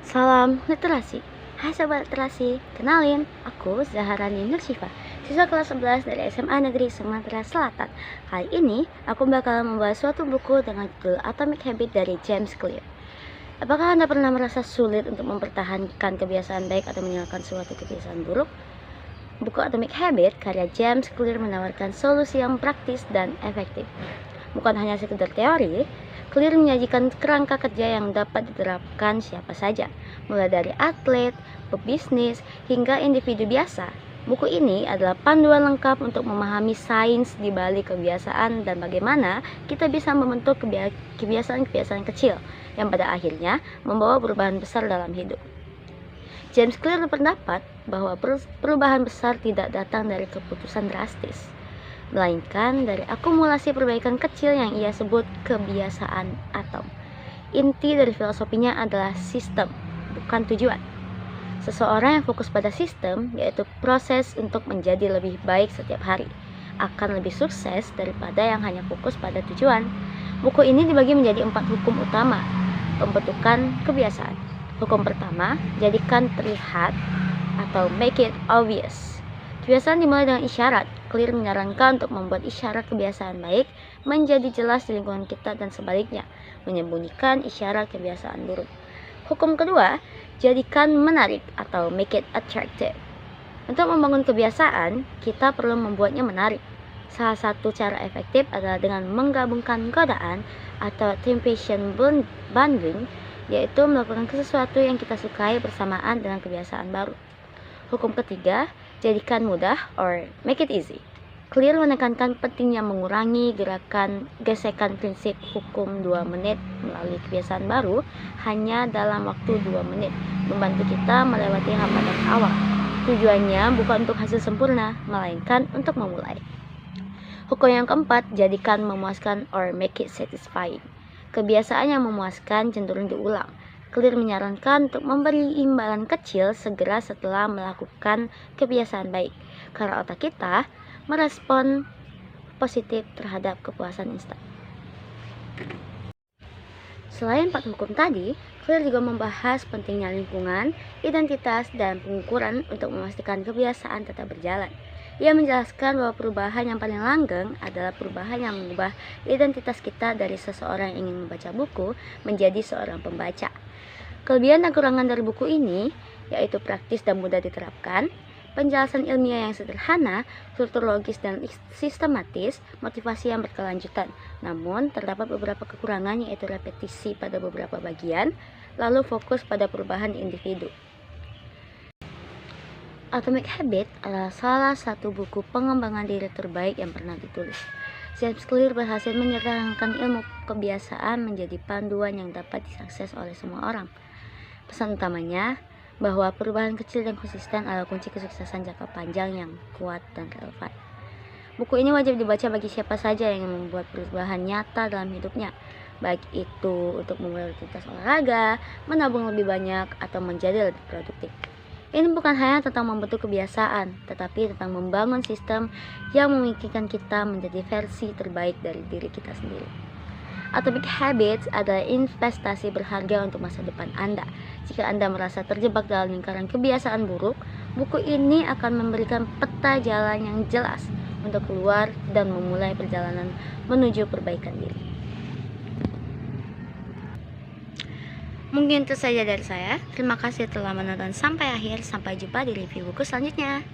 Salam literasi. Hai sobat literasi, kenalin, aku Zaharani Nursyifa, siswa kelas 11 dari SMA Negeri Sumatera Selatan. Kali ini, aku bakal membahas suatu buku dengan judul Atomic Habit dari James Clear. Apakah Anda pernah merasa sulit untuk mempertahankan kebiasaan baik atau meninggalkan suatu kebiasaan buruk? Buku Atomic Habit karya James Clear menawarkan solusi yang praktis dan efektif. Bukan hanya sekedar teori, Clear menyajikan kerangka kerja yang dapat diterapkan siapa saja, mulai dari atlet, pebisnis, hingga individu biasa. Buku ini adalah panduan lengkap untuk memahami sains di balik kebiasaan dan bagaimana kita bisa membentuk kebiasaan-kebiasaan kecil yang pada akhirnya membawa perubahan besar dalam hidup. James Clear berpendapat bahwa perubahan besar tidak datang dari keputusan drastis, melainkan dari akumulasi perbaikan kecil yang ia sebut kebiasaan atom. Inti dari filosofinya adalah sistem, bukan tujuan. Seseorang yang fokus pada sistem, yaitu proses untuk menjadi lebih baik setiap hari, akan lebih sukses daripada yang hanya fokus pada tujuan. Buku ini dibagi menjadi 4 hukum utama pembentukan kebiasaan. Hukum pertama, jadikan terlihat atau make it obvious. Kebiasaan dimulai dengan isyarat. Clear menyarankan untuk membuat isyarat kebiasaan baik menjadi jelas di lingkungan kita dan sebaliknya, menyembunyikan isyarat kebiasaan buruk. Hukum kedua, jadikan menarik atau make it attractive. Untuk membangun kebiasaan, kita perlu membuatnya menarik. Salah satu cara efektif adalah dengan menggabungkan godaan atau temptation bundling, yaitu melakukan sesuatu yang kita sukai bersamaan dengan kebiasaan baru. Hukum ketiga, jadikan mudah or make it easy. Clear menekankan pentingnya mengurangi gesekan prinsip hukum 2 menit melalui kebiasaan baru hanya dalam waktu 2 menit, membantu kita melewati hambatan awal. Tujuannya bukan untuk hasil sempurna, melainkan untuk memulai. Hukum yang keempat, jadikan memuaskan or make it satisfying. Kebiasaan yang memuaskan cenderung diulang. Clear menyarankan untuk memberi imbalan kecil segera setelah melakukan kebiasaan baik, karena otak kita merespon positif terhadap kepuasan instan. Selain 4 hukum tadi, Clear juga membahas pentingnya lingkungan, identitas, dan pengukuran untuk memastikan kebiasaan tetap berjalan. Ia menjelaskan bahwa perubahan yang paling langgeng adalah perubahan yang mengubah identitas kita dari seseorang yang ingin membaca buku menjadi seorang pembaca. Kelebihan dan kekurangan dari buku ini yaitu praktis dan mudah diterapkan, penjelasan ilmiah yang sederhana, struktur logis dan sistematis, motivasi yang berkelanjutan. Namun, terdapat beberapa kekurangan yaitu repetisi pada beberapa bagian, lalu fokus pada perubahan individu. Atomic Habit adalah salah satu buku pengembangan diri terbaik yang pernah ditulis. James Clear berhasil menyerangkan ilmu kebiasaan menjadi panduan yang dapat diakses oleh semua orang. Pesan utamanya bahwa perubahan kecil dan konsisten adalah kunci kesuksesan jangka panjang yang kuat dan relevan. Buku ini wajib dibaca bagi siapa saja yang ingin membuat perubahan nyata dalam hidupnya, baik itu untuk memulai rutinitas olahraga, menabung lebih banyak, atau menjadi lebih produktif. Ini bukan hanya tentang membentuk kebiasaan, tetapi tentang membangun sistem yang memungkinkan kita menjadi versi terbaik dari diri kita sendiri. Atomic Habits adalah investasi berharga untuk masa depan Anda. Jika Anda merasa terjebak dalam lingkaran kebiasaan buruk, buku ini akan memberikan peta jalan yang jelas untuk keluar dan memulai perjalanan menuju perbaikan diri. Mungkin itu saja dari saya. Terima kasih telah menonton sampai akhir. Sampai jumpa di review buku selanjutnya.